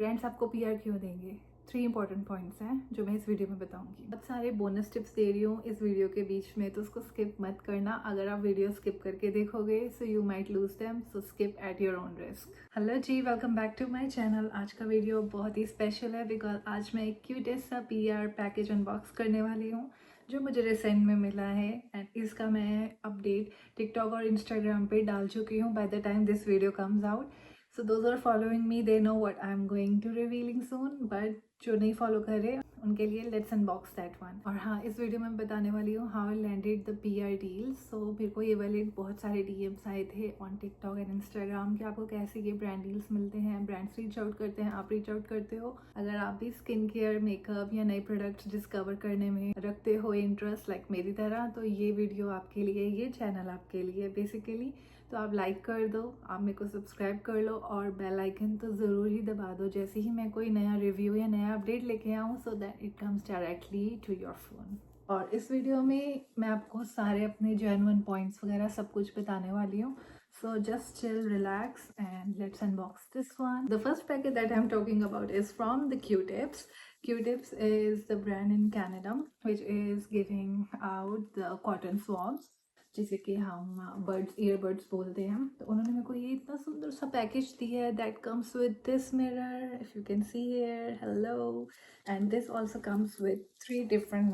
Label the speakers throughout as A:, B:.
A: Brands आपको PR क्यों देंगे? 3 इंपॉर्टेंट पॉइंट्स हैं जो मैं इस वीडियो में बताऊंगी। बहुत सारे बोनस टिप्स दे रही हूँ इस वीडियो के बीच में, तो उसको स्किप मत करना। अगर आप वीडियो स्किप करके देखोगे so you might lose them, so skip at your own risk. Hello जी, welcome back to my channel. आज का वीडियो बहुत ही स्पेशल है बिकॉज आज मैं एक क्यूटेस्ट सा पीआर पैकेज अनबॉक्स करने वाली हूँ जो मुझे रिसेंट में मिला है, एंड इसका मैं अपडेट टिकटॉक और इंस्टाग्राम पे डाल चुकी हूँ by the time this video comes out. So those who are following me, they know what I'm going to revealing soon, but जो नहीं फॉलो कर रहे उनके लिए लेट्स अनबॉक्स दैट वन। और हाँ, इस वीडियो में बताने वाली हूँ how I landed the PR deal. So मेरे को ये वाले बहुत सारे डीएम्स आए थे ऑन टिकटॉक एंड इंस्टाग्राम कि आपको कैसे ये ब्रांड डील्स मिलते हैं, ब्रांड्स रीच आउट करते हैं, आप रीच आउट करते हो। अगर आप भी स्किन केयर, मेकअप या नए प्रोडक्ट्स डिस्कवर करने में रखते हो इंटरेस्ट लाइक मेरी तरह, तो ये वीडियो आपके लिए, ये चैनल आपके लिए बेसिकली। तो आप लाइक कर दो, आप मेरे को सब्सक्राइब कर लो और बेल आइकन तो ज़रूर ही दबा दो जैसे ही मैं कोई नया रिव्यू या नया अपडेट लेके आऊँ, so that it comes directly to your phone. और इस वीडियो में मैं आपको सारे अपने जेन्युइन पॉइंट्स वगैरह सब कुछ बताने वाली हूँ। So just chill, relax, and let's unbox this one. The first packet that I'm talking about is from the Q-Tips. Q-Tips is the brand in Canada which is giving out the cotton swabs, जिसे कि हम birds, earbuds बोलते हैं। तो उन्होंने मेरे को ये इतना सुंदर सा पैकेज दिया है that comes with this mirror, if you can see here, hello. And this also comes with three different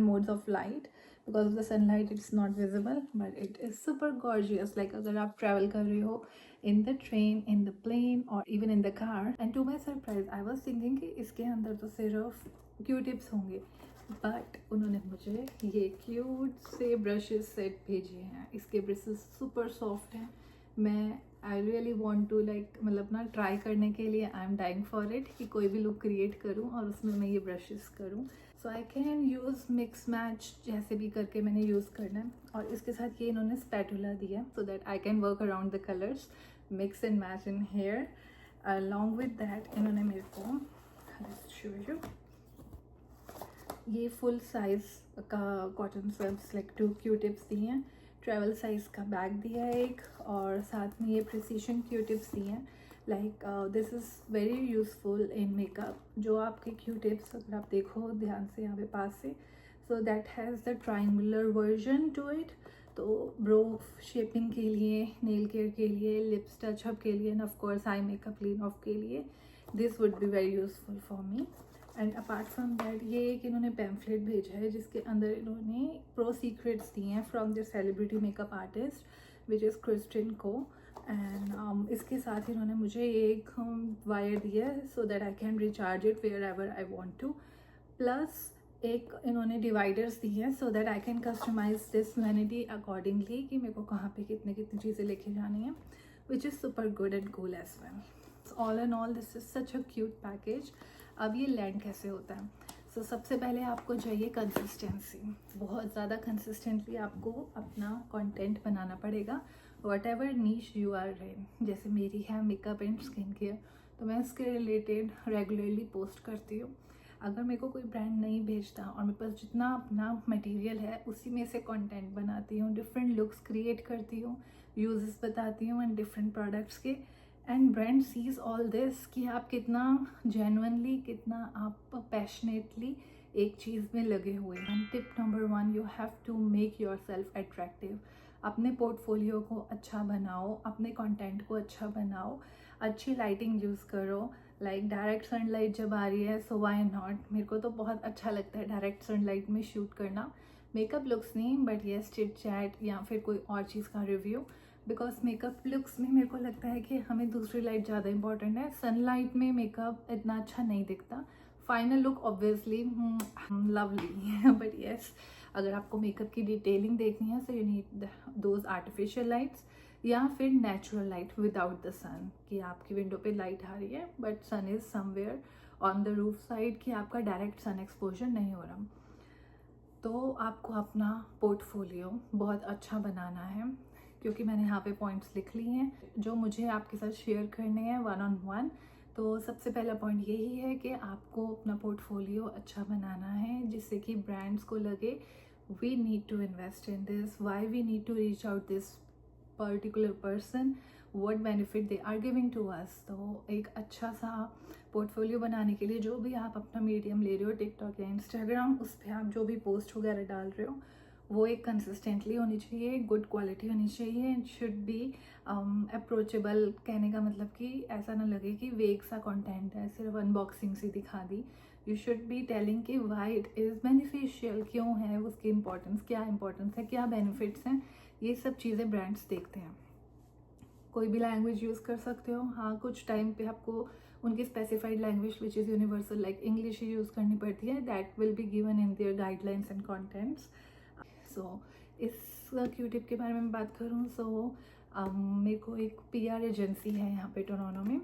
A: modes of light. Because of the sunlight it's not visible but it is super gorgeous. Like अगर आप travel कर रहे हो in the train, in the plane और even in the car, and to my surprise I was thinking कि इसके अंदर तो सिर्फ क्यू-टिप्स होंगे, बट उन्होंने मुझे ये क्यूट से ब्रशेस सेट भेजे हैं। इसके ब्रशेस सुपर सॉफ्ट हैं। मैं I really want to like, मतलब ना ट्राई करने के लिए I am dying for it कि कोई भी लुक क्रिएट करूं और उसमें मैं ये ब्रशेस करूं। So I can use mix match जैसे भी करके मैंने यूज़ करना है। और इसके साथ ये इन्होंने स्पैटुला दिया so that I can work around the colours, mix and match in here. Along with that इन्होंने मेरे को शो यू ये फुल साइज का कॉटन स्वेब्स लाइक 2 क्यू-टिप्स दिए हैं, ट्रैवल साइज का बैग दिया है एक, और साथ में ये प्रिसीशन क्यू-टिप्स दिए हैं। Like this is very useful in makeup. जो आपके क्यू-टिप्स अगर आप देखो ध्यान से यहाँ पे पास से, so that has the triangular version two it. तो ब्रो शेपिंग के लिए, नेल केयर के लिए, लिप्स टचअप के लिए end of course eye makeup clean of के लिए this would be very useful for me. And apart from that ये एक इन्होंने पैम्फलेट भेजा है जिसके अंदर इन्होंने प्रो सीक्रेट्स दिए हैं from the celebrity makeup artist which is Kristin को। एंड इसके साथ इन्होंने मुझे एक वायर दिया है so that I can recharge it wherever I want to. Plus एक इन्होंने डिवाइडर्स दिए हैं so that I can customise this vanity accordingly कि मेरे को कहाँ पे कितनी कितनी चीज़ें लेके जानी है, which is super good and cool as well. All and all this is such a cute package. अब ये लैंड कैसे होता है? सो सबसे पहले आपको चाहिए कंसिस्टेंसी। बहुत ज़्यादा कंसिस्टेंटली आपको अपना कंटेंट बनाना पड़ेगा, whatever niche you are in. जैसे मेरी है मेकअप एंड स्किन केयर, तो मैं इसके रिलेटेड रेगुलरली पोस्ट करती हूँ। अगर मेरे को कोई ब्रांड नहीं भेजता और मेरे पास जितना अपना मटेरियल है उसी में से कंटेंट बनाती हूँ, डिफरेंट लुक्स क्रिएट करती हूँ, यूजेस बताती हूँ एंड डिफरेंट प्रोडक्ट्स के। And brand sees all this कि आप कितना जेन्युइनली, कितना आप पैशनेटली एक चीज़ में लगे हुए हैं। Tip number 1, you have to make yourself attractive. अपने पोर्टफोलियो को अच्छा बनाओ, अपने कंटेंट को अच्छा बनाओ, अच्छी लाइटिंग यूज़ करो। लाइक डायरेक्ट सनलाइट जब आ रही है सो व्हाई नॉट। मेरे को तो बहुत अच्छा लगता है डायरेक्ट सनलाइट में शूट करना, मेकअप लुक्स नहीं बट येस चिट चैट या फिर कोई और चीज़ का रिव्यू। बिकॉज मेकअप लुक्स में मेरे को लगता है कि हमें दूसरी लाइट ज़्यादा इंपॉर्टेंट है। सनलाइट में मेकअप इतना अच्छा नहीं दिखता। Final look obviously lovely but yes, अगर आपको मेकअप की डिटेलिंग देखनी है so you need those artificial lights या फिर natural light without the sun, कि आपकी विंडो पे लाइट आ रही है but sun is somewhere on the roof side, कि आपका डायरेक्ट सन एक्सपोजर नहीं हो रहा। तो आपको अपना पोर्टफोलियो बहुत अच्छा बनाना है, क्योंकि मैंने यहाँ पे पॉइंट्स लिख लिए हैं जो मुझे आपके साथ शेयर करने हैं वन ऑन वन। तो सबसे पहला पॉइंट यही है कि आपको अपना पोर्टफोलियो अच्छा बनाना है जिससे कि ब्रांड्स को लगे we need to invest in this, why we need to reach out this particular person, what benefit they are giving to us. तो एक अच्छा सा पोर्टफोलियो बनाने के लिए जो भी आप अपना मीडियम ले रहे हो, टिकटॉक या इंस्टाग्राम, उस पर आप जो भी पोस्ट वगैरह डाल रहे हो वो एक कंसिस्टेंटली होनी चाहिए, गुड क्वालिटी होनी चाहिए, इट शुड बी अप्रोचेबल। कहने का मतलब कि ऐसा ना लगे कि वेग सा कंटेंट है, सिर्फ अनबॉक्सिंग सी दिखा दी। यू शुड बी टेलिंग कि वाई इट इज़ बेनिफिशियल, क्यों है उसकी इंपॉर्टेंस, क्या इंपॉर्टेंस है, क्या बेनिफिट्स हैं, ये सब चीज़ें ब्रांड्स देखते हैं। कोई भी लैंग्वेज यूज़ कर सकते हो, हाँ कुछ टाइम पे आपको उनकी specified language which is universal like English ही यूज़ करनी पड़ती है, that will be given in their guidelines and contents. So इस क्यूटिप के बारे में बात करूँ, सो मेरे को एक PR एजेंसी है यहाँ पे टोरंटो में,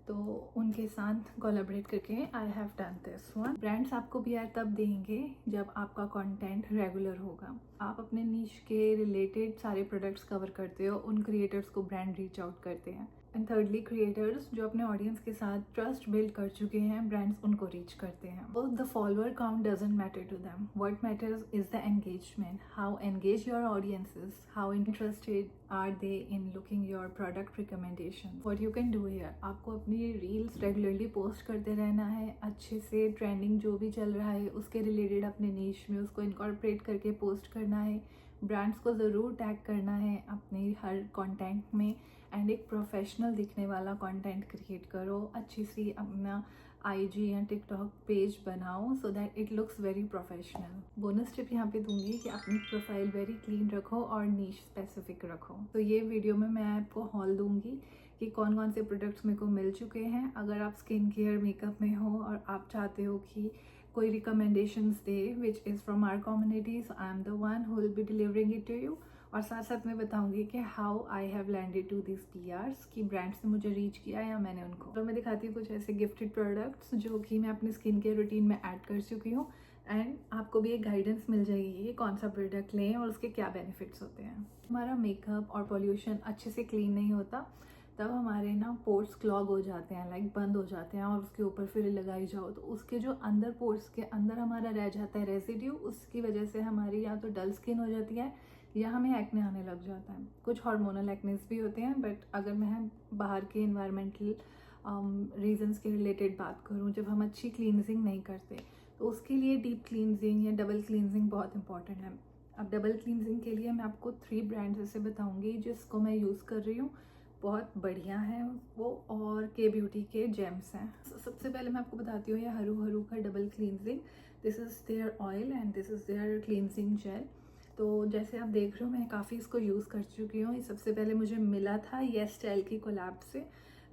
A: तो उनके साथ कोलैबोरेट करके I have done this one. Brands आपको PR तब देंगे जब आपका कंटेंट रेगुलर होगा, आप अपने नीश के रिलेटेड सारे प्रोडक्ट्स कवर करते हो, उन क्रिएटर्स को ब्रांड रीच आउट करते हैं। एंड थर्डली क्रिएटर्स जो अपने ऑडियंस के साथ ट्रस्ट बिल्ड कर चुके हैं, ब्रांड्स उनको रीच करते हैं। वो the follower count doesn't matter to them, what matters is the engagement, how engage your audience is, how interested are they in looking your product recommendation. What you can do here, आपको अपनी reels regularly post करते रहना है, अच्छे से trending जो भी चल रहा है उसके रिलेटेड अपने नीश में उसको इनकॉर्पोरेट करके पोस्ट करना है, ब्रांड्स को ज़रूर टैग करना है अपने हर कंटेंट में, एंड एक प्रोफेशनल दिखने वाला कंटेंट क्रिएट करो, अच्छी सी अपना IG या टिकटॉक पेज बनाओ सो that it looks very professional. Bonus tip यहाँ पे दूंगी कि अपनी प्रोफाइल वेरी क्लीन रखो और नीश स्पेसिफिक रखो। तो ये वीडियो में मैं आपको हॉल दूंगी कि कौन कौन से प्रोडक्ट्स मेरे को मिल चुके हैं। अगर आप स्किन केयर मेकअप में हो और आप चाहते हो कि कोई रिकमेंडेशंस दे which is from our community, so I am the one who will be delivering it to you. और साथ साथ मैं बताऊंगी कि how I have landed to this PRs, कि ब्रांड्स ने मुझे रीच किया या मैंने उनको। तो मैं दिखाती हूँ कुछ ऐसे गिफ्टेड प्रोडक्ट्स जो कि मैं अपने स्किन केयर रूटीन में ऐड कर चुकी हूँ, एंड आपको भी एक गाइडेंस मिल जाएगी कि कौन सा प्रोडक्ट लें और उसके क्या बेनिफिट्स होते हैं। हमारा मेकअप और पॉल्यूशन अच्छे से क्लीन नहीं होता, तब हमारे ना पोर्स क्लॉग हो जाते हैं, लाइक बंद हो जाते हैं, और उसके ऊपर फिर लगाई जाओ तो उसके जो अंदर पोर्स के अंदर हमारा रह जाता है रेसिड्यू, उसकी वजह से हमारी या तो डल स्किन हो जाती है या हमें एक्ने आने लग जाता है। कुछ हार्मोनल एक्नेस भी होते हैं, बट अगर मैं बाहर के इन्वायरमेंटल रीजंस के रिलेटेड बात करूं, जब हम अच्छी क्लींजिंग नहीं करते तो उसके लिए डीप क्लींजिंग या डबल क्लींजिंग बहुत इंपॉर्टेंट है। अब डबल क्लींजिंग के लिए मैं आपको 3 ब्रांड्स ऐसे बताऊंगी जिसको मैं यूज़ कर रही हूँ, बहुत बढ़िया है वो, और के ब्यूटी के जेम्स हैं। सबसे पहले मैं आपको बताती हूँ ये हरू हरू का double cleansing. This is their oil and this is their cleansing gel. तो जैसे आप देख रहे हो मैं काफ़ी इसको यूज़ कर चुकी हूँ। ये सबसे पहले मुझे मिला था येस स्टाइल की कोलैब से,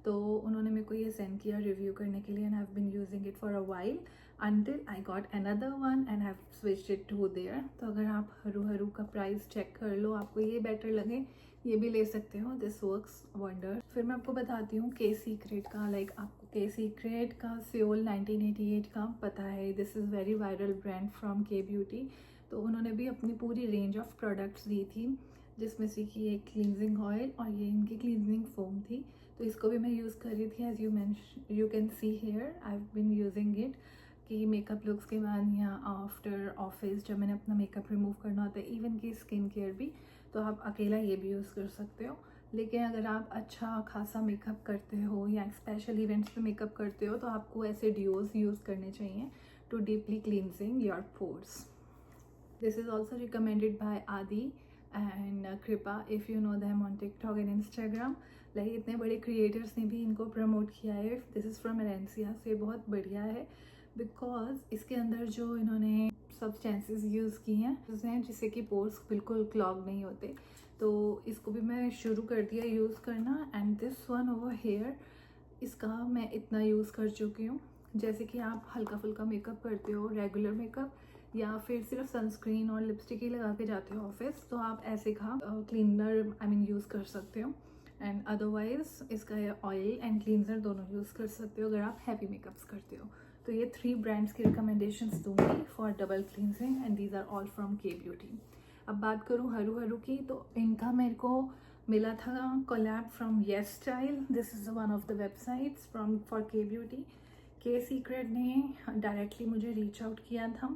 A: तो उन्होंने मेरे को ये सेंड किया रिव्यू करने के लिए, and I have been using it for a while until I got another one and have switched it to there। तो अगर आप हरू हरू का प्राइस चेक कर लो, आपको ये बेटर लगे ये भी ले सकते हो, दिस वर्क्स वंडर। फिर मैं आपको बताती हूँ के सीक्रेट का, लाइक आपको के सीक्रेट का सियोल 1988 का पता है, this is very viral brand from K beauty. तो उन्होंने भी अपनी पूरी रेंज ऑफ प्रोडक्ट्स दी थी, जिसमें से कि एक क्लींजिंग ऑयल और ये इनकी क्लींजिंग फोम थी। तो इसको भी मैं यूज़ कर रही थी, as you can see here I have been using it, कि मेकअप लुक्स के बाद या आफ्टर ऑफिस जब मैंने अपना मेकअप रिमूव करना होता है, इवन कि स्किन केयर भी, तो आप अकेला ये भी यूज़ कर सकते हो। लेकिन अगर आप अच्छा खासा मेकअप करते हो या स्पेशल इवेंट्स पे मेकअप करते हो तो आपको ऐसे ड्यूओज यूज़ करने चाहिए to deeply cleansing your pores. This is also recommended by Aadi and Kripa, if you know them on TikTok and Instagram. Like इतने बड़े क्रिएटर्स ने भी इनको प्रमोट किया है। This is from Elensia, so ये बहुत बढ़िया है बिकॉज इसके अंदर जो इन्होंने सब्सटेंसेस यूज़ की हैं जिससे कि पोर्स बिल्कुल क्लॉग नहीं होते। तो इसको भी मैं शुरू कर दिया यूज़ करना, and this one over here, इसका मैं इतना यूज़ कर चुकी हूँ। जैसे कि आप हल्का फुल्का मेकअप करते हो, रेगुलर मेकअप, या फिर सिर्फ सनस्क्रीन और लिपस्टिक ही लगा के जाते हो ऑफिस, तो आप ऐसे का क्लीनर यूज़ कर सकते हो। एंड अदरवाइज इसका ऑयल एंड क्लींजर दोनों यूज़ कर सकते हो अगर आप हैवी मेकअप्स करते हो। तो ये 3 ब्रांड्स की रिकमेंडेशंस दूंगी for double cleansing, and these are all from K beauty. अब बात करूँ हरू हरू की, तो इनका मेरे को मिला था collab from YesStyle. This is one of the websites from for K beauty. K secret ने डायरेक्टली मुझे रीच आउट किया था,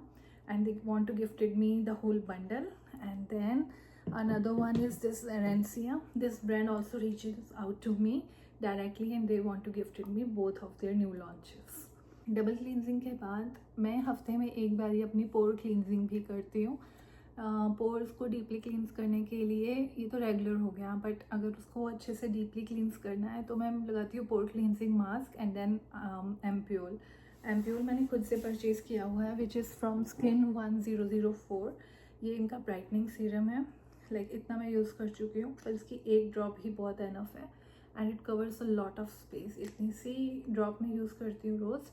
A: and they want to gifted me the whole bundle, and then Another one is this Arancia. This brand also reaches out to me directly and they want to gift me both of their new launches. Double cleansing के बाद मैं हफ्ते में एक बार ही अपनी पोर cleansing भी करती हूँ. पोर्स को डीपली क्लींस करने के लिए ये तो रेगुलर हो गया, बट अगर उसको अच्छे से डीपली क्लींस करना है तो मैं लगाती हूँ pore cleansing mask and then ampoule. Ampoule मैंने खुद से परचेज़ किया हुआ है विच इज़ फ्रॉम स्किन 1004. ये इनका ब्राइटनिंग सीरम है. लाइक इतना मैं यूज़ कर चुकी हूँ, पर इसकी एक ड्रॉप ही बहुत एनफ है and it covers a lot of space. इतनी सी ड्रॉप में यूज़ करती हूँ रोज़,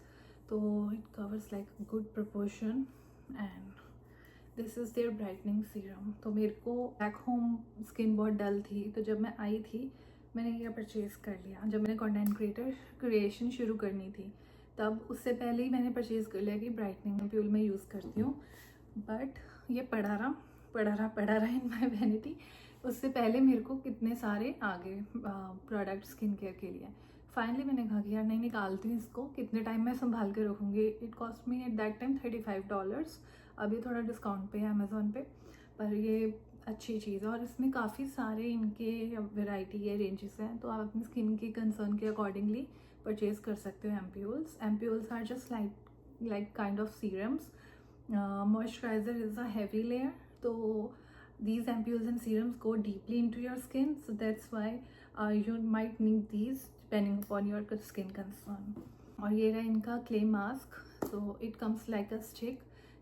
A: तो it covers like good proportion and this is their brightening serum. तो मेरे को बैक होम स्किन बहुत डल थी, तो जब मैं आई थी मैंने ये परचेज़ कर लिया. जब मैंने कंटेंट क्रिएशन शुरू करनी थी तब उससे पहले ही मैंने परचेज़ कर लिया कि ब्राइटनिंग एम्प्यूल मैं यूज़ करती हूँ. बट ये पड़ा रहा इन माई वैनिटी. उससे पहले मेरे को कितने सारे आ गए प्रोडक्ट स्किन केयर के लिए. फाइनली मैंने कहा कि यार नहीं, निकालती हूँ इसको, कितने टाइम मैं संभाल के रखूँगी. It cost me at that time $35. अभी थोड़ा डिस्काउंट पे है अमेज़ोन पे, पर ये अच्छी चीज़ है और इसमें काफ़ी सारे इनके वैरायटी है, रेंजेस हैं, तो आप अपनी स्किन की कंसर्न के अकॉर्डिंगली परचेज़ कर सकते हो ampoules. Ampoules are just like kind of serums. Moisturizer is a heavy layer, so these ampules and serums go deeply into your skin, so that's why you might need these depending upon your skin concern. और ये रहा इनका clay mask. so it comes like a stick.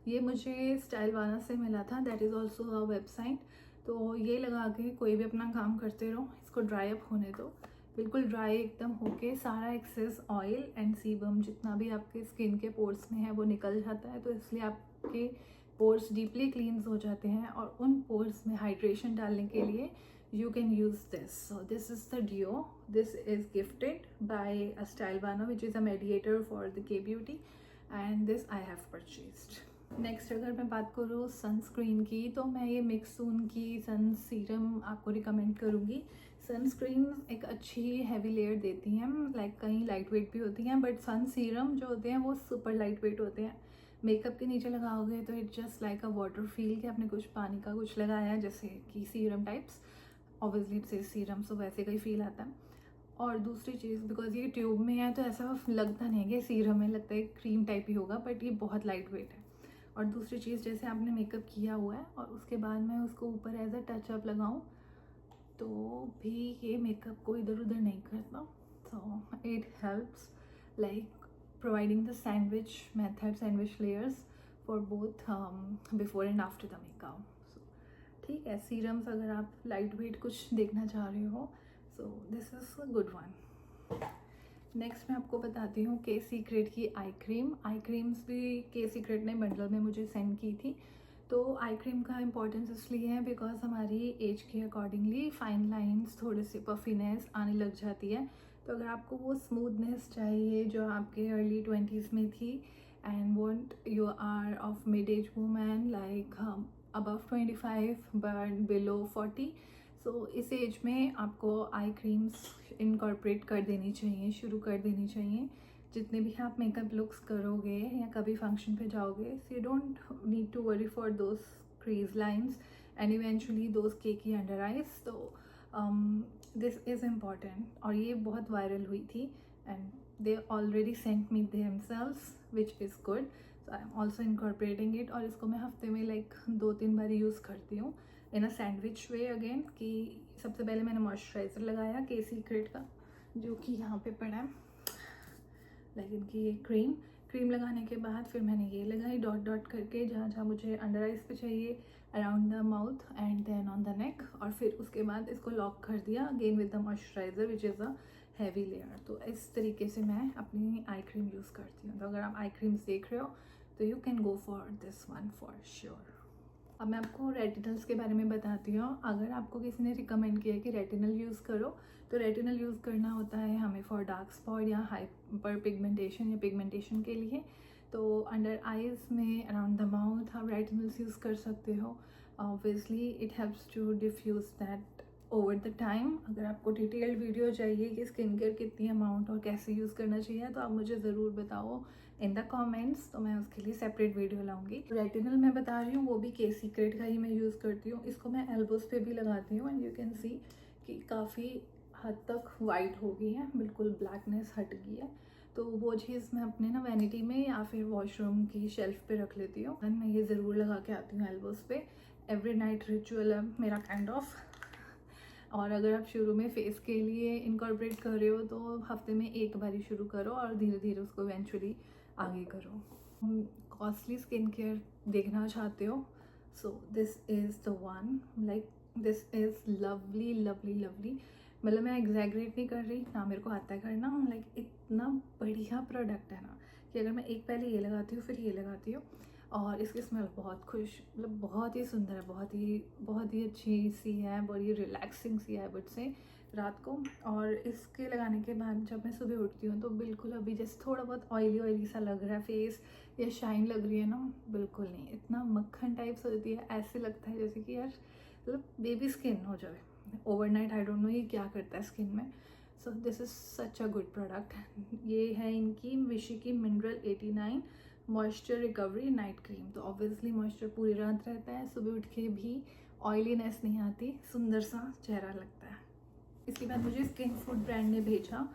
A: ये मुझे स्टाइलवाना से मिला था, that is also a website. तो ये लगा के कोई भी अपना काम करते रहो, इसको ड्राई अप होने दो. बिल्कुल ड्राई एकदम होके सारा एक्सेस ऑयल एंड सीबम जितना भी आपके स्किन के पोर्स में है वो निकल जाता है. तो इसलिए आपके पोर्स डीपली क्लींस हो जाते हैं और उन पोर्स में हाइड्रेशन डालने के लिए you can use this. So this is the Dio. This is gifted by a Stylevana, which is a mediator for the K beauty, and this I have purchased. Next अगर मैं बात करूँ sunscreen की, तो मैं ये मिक्सून की सन सीरम आपको रिकमेंड करूँगी. सनस्क्रीन एक अच्छी हैवी लेयर देती हैं, लाइक कहीं लाइट वेट भी होती हैं, बट सन सीरम जो होते हैं वो सुपर लाइट वेट होते हैं. मेकअप के नीचे लगाओगे तो it just like a water feel कि आपने कुछ पानी का कुछ लगाया जैसे कि serum types. Obviously it's a serum, so वैसे का ही फील आता है. और दूसरी चीज़, बिकॉज ये ट्यूब में है तो ऐसा लगता नहीं है कि सीरम में, लगता है क्रीम टाइप ही होगा, बट ये बहुत लाइट वेट है. और दूसरी चीज़, जैसे आपने मेकअप किया हुआ है और उसके बाद मैं उसको ऊपर एज अ टचअप लगाऊं तो भी ये मेकअप को इधर उधर नहीं करता. So it helps like providing the sandwich method, sandwich layers for both before and after the makeup. ठीक है, सीरम्स अगर आप लाइट वेट कुछ देखना चाह रहे हो, so this is a good one. Next मैं आपको बताती हूँ के सीक्रेट की आई क्रीम. आई क्रीम्स भी के सीक्रेट ने बंडल में मुझे सेंड की थी. तो आई क्रीम का इम्पोर्टेंस इसलिए है बिकॉज हमारी एज के अकॉर्डिंगली फाइन लाइंस, थोड़े से पफीनेस आने लग जाती है. तो अगर आपको वो स्मूथनेस चाहिए जो आपके अर्ली 20s में थी and want you are of mid age women like above 25 but below 40, so इस एज में आपको आई क्रीम्स इनकॉर्पोरेट कर देनी चाहिए, शुरू कर देनी चाहिए. जितने भी आप मेकअप लुक्स करोगे या कभी फंक्शन पे जाओगे, so you don't need to worry for those crease lines and eventually those cakey under eyes. तो दिस इज़ इम्पॉर्टेंट. और ये बहुत वायरल हुई थी and they already sent me themselves, which is good. So I'm also incorporating it. और इसको मैं हफ्ते में लाइक 2-3 बार यूज़ करती हूँ इन अ सैंडविच वे अगेन. कि सबसे पहले मैंने मॉइस्चराइज़र लगाया के सीक्रेट का, जो कि यहाँ पे पड़ा है, लाइक इनकी ये क्रीम लगाने के बाद फिर मैंने ये लगाई डॉट डॉट करके जहाँ जहाँ मुझे अंडर आइज पे चाहिए, around the mouth and then on the neck. और फिर उसके बाद इसको लॉक कर दिया again with the moisturizer which is a heavy layer. तो इस तरीके से मैं अपनी आई क्रीम यूज़ करती हूँ. तो अगर आप आई क्रीम्स देख रहे हो तो you can go for this one for sure. अब मैं आपको रेटिनल्स के बारे में बताती हूँ. अगर आपको किसी ने रिकमेंड किया कि रेटिनल यूज़ करो, तो रेटिनल यूज़ करना होता है हमें फॉर डार्क स्पॉट या हाइपर पिगमेंटेशन या पिगमेंटेशन के लिए. तो अंडर आइज़ में अराउंड द माउथ आप रेटिनल्स यूज़ कर सकते हो. Obviously it helps to diffuse that over the time. अगर आपको डिटेल्ड वीडियो चाहिए कि स्किन केयर कितनी अमाउंट और कैसे यूज़ करना चाहिए तो आप मुझे ज़रूर बताओ इन द कमेंट्स, तो मैं उसके लिए सेपरेट वीडियो लाऊंगी। रेटिनल मैं बता रही हूँ वो भी के सीक्रेट का ही मैं यूज़ करती हूँ। इसको मैं एल्बोज पे भी लगाती हूँ एंड यू कैन सी कि काफ़ी हद तक वाइट हो गई है, बिल्कुल ब्लैकनेस हट गई है। तो वो चीज़ मैं अपने ना वैनिटी में या फिर वॉशरूम की शेल्फ पे रख लेती हूँ एंड मैं ये ज़रूर लगा के आती हूँ एल्बोज पे। एवरी नाइट रिचुअल है मेरा काइंड ऑफ। और अगर आप शुरू में फेस के लिए इनकॉर्पोरेट कर रहे हो तो हफ्ते में एक बार ही शुरू करो और धीरे धीरे उसको इवेंचुअली आगे करो। कॉस्टली स्किन केयर देखना चाहते हो so this is the one, like this is lovely lovely lovely. मतलब मैं एग्जैगरेट नहीं कर रही ना, मेरे को आता है करना। लाइक इतना बढ़िया प्रोडक्ट है ना कि अगर मैं एक पहले ये लगाती हूँ फिर ये लगाती हूँ और इसकी स्मेल बहुत खुश, मतलब बहुत ही सुंदर है, बहुत ही अच्छी सी है, बड़ी रिलैक्सिंग सी है बट से रात को। और इसके लगाने के बाद जब मैं सुबह उठती हूँ तो बिल्कुल अभी जैसे थोड़ा बहुत ऑयली सा लग रहा है फेस या शाइन लग रही है ना, बिल्कुल नहीं। इतना मक्खन टाइप्स होती है, ऐसे लगता है जैसे कि यार मतलब बेबी स्किन हो जाए ओवरनाइट। आई डोंट नो ये क्या करता है स्किन में। So this is such a good product. ये है इनकी विशी की mineral 89 moisture recovery night cream. तो ऑब्वियसली मॉइस्चर पूरी रात रहता है, सुबह उठ के भी ऑयलीनेस नहीं आती, सुंदर सा चेहरा लगता है। इसके बाद मुझे स्किन फूड ब्रांड ने भेजा,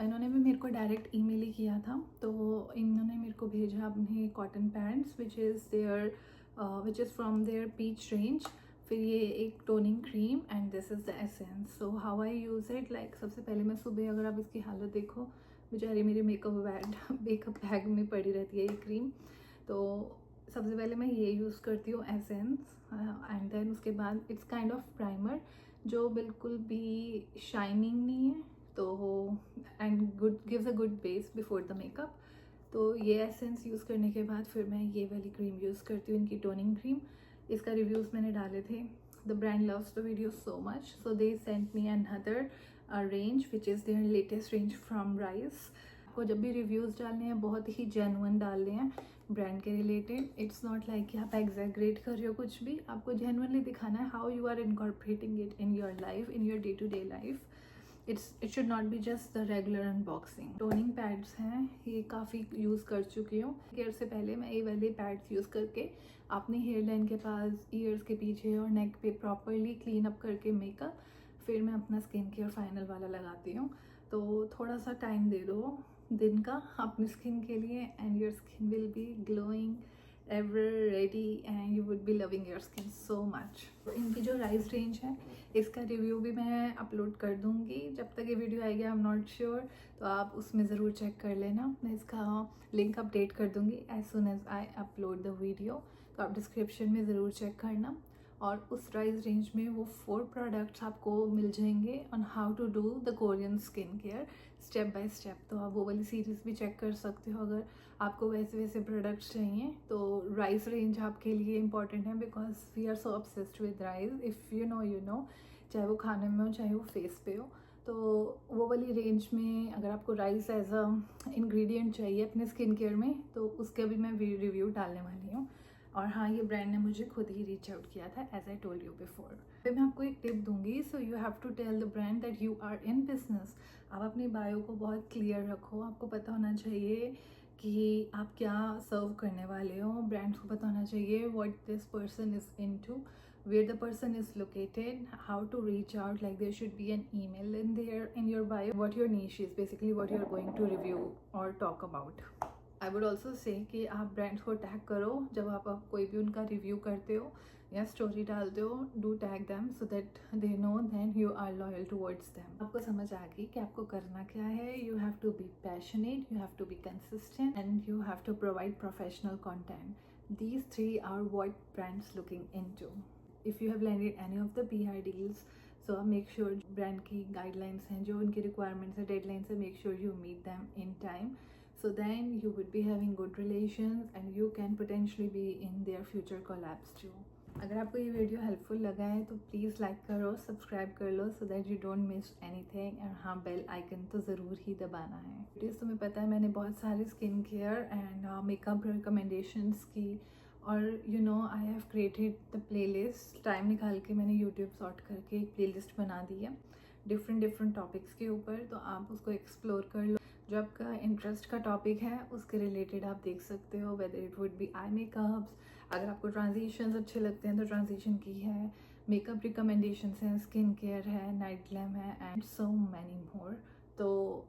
A: इन्होंने भी मेरे को डायरेक्ट ईमेल ही किया था। तो इन्होंने मेरे को भेजा अपने cotton pants which is from their peach range. फिर ये एक toning cream and this is the essence. So how I use it, like सबसे पहले मैं सुबह, अगर आप इसकी हालत देखो बेचारी मेरे मेकअप बैग में पड़ी रहती है ये क्रीम। तो सबसे पहले मैं ये यूज़ करती हूँ एसेंस एंड देन उसके बाद इट्स काइंड ऑफ प्राइमर जो बिल्कुल भी शाइनिंग नहीं है तो and good gives a good base before the makeup. तो ये एसेंस यूज़ करने के बाद फिर मैं ये वाली क्रीम यूज़ करती हूँ, इनकी टोनिंग क्रीम। इसका रिव्यूज़ मैंने डाले थे। The brand loves the video so much so they sent me another range which is there latest range from rice. आपको जब भी रिव्यूज़ डालने हैं बहुत ही जेन्युइन डालने हैं ब्रांड के रिलेटेड। इट्स नॉट लाइक कि आप एग्जैगरेट कर रहे हो कुछ भी, आपको जेन्युइनली दिखाना है how you are incorporating it in your life, in your day to day life. It should not be just the regular unboxing. Toning pads हैं, ये काफ़ी यूज़ कर चुकी हूँ। केयर से पहले मैं ये वाले पैड्स यूज़ करके अपनी हेयर लाइन के पास, ईयर्स के पीछे और नेक पे प्रॉपरली क्लीन अप करके मेकअप, फिर मैं अपना स्किन केयर फाइनल वाला लगाती हूँ। तो थोड़ा सा टाइम दे दो दिन का अपनी स्किन के लिए and your skin will be glowing ever ready and you would be loving your skin so much. तो इनकी जो राइस रेंज है इसका रिव्यू भी मैं अपलोड कर दूंगी, जब तक ये वीडियो आएगी आई एम नॉट श्योर, तो आप उसमें ज़रूर चेक कर लेना। मैं इसका लिंक अपडेट कर दूंगी as soon as I upload the video, तो आप डिस्क्रिप्शन में ज़रूर चेक करना। और उस प्राइस रेंज में वो 4 प्रोडक्ट्स आपको मिल जाएंगे on how to do the Korean skin care step by step. तो आप वो वाली सीरीज़ भी चेक कर सकते हो अगर आपको वैसे वैसे प्रोडक्ट्स चाहिए। तो राइस रेंज आपके लिए इंपॉर्टेंट है because we are so obsessed with rice, if you know, चाहे वो खाने में हो चाहे वो फेस पे हो। तो वो वाली रेंज में अगर आपको राइस एज अ इंग्रेडिएंट चाहिए अपने स्किन केयर में तो उसके भी मैं रिव्यू डालने वाली हूँ। और हाँ, ये ब्रांड ने मुझे खुद ही रीच आउट किया था as I told you before. फिर मैं आपको एक टिप दूंगी, so you have to tell the brand that you are in business. आप अपनी बायो को बहुत क्लियर रखो, आपको पता होना चाहिए कि आप क्या सर्व करने वाले हो। ब्रांड्स को पता होना चाहिए what this person is into, where the person is located, how to reach out, like there should be an email in there in your bio, what your niche is, basically what you're going to review or talk about. I would also say कि आप brands को tag करो जब आप कोई भी उनका review करते हो या स्टोरी डालते हो, do tag them so that they know that you are loyal towards them. आपको समझ आ गई कि आपको करना क्या है। You have to be passionate, you have to be consistent, and you have to provide professional content. These 3 are what brands looking into. If you have landed any of the PR deals, so make sure brand की guidelines हैं, जो उनकी requirements है, deadlines है, make sure you meet them in time. So then you would be having good relations and you can potentially be in their future collabs too. अगर आपको ये video helpful लगा है तो प्लीज़ लाइक करो, subscribe कर लो so that you don't miss anything. और हाँ, बेल आइकन तो ज़रूर ही दबाना है। वीडियोज़ तुम्हें पता है मैंने बहुत सारे skin care and makeup recommendations की और I have created the playlist, time निकाल के मैंने यूट्यूब सॉर्ट करके एक प्लेलिस्ट बना दी है डिफरेंट टॉपिक्स के ऊपर, तो आप उसको एक्सप्लोर कर लो। जो आपका इंटरेस्ट का टॉपिक है उसके रिलेटेड आप देख सकते हो, whether it would be eye makeups, अगर आपको ट्रांजिशंस अच्छे लगते हैं तो ट्रांजिशन की है, मेकअप रिकमेंडेशंस हैं, स्किन केयर है, नाइट ग्लैम है एंड सो मैनी मोर। तो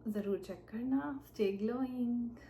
A: ज़रूर चेक करना। Stay glowing.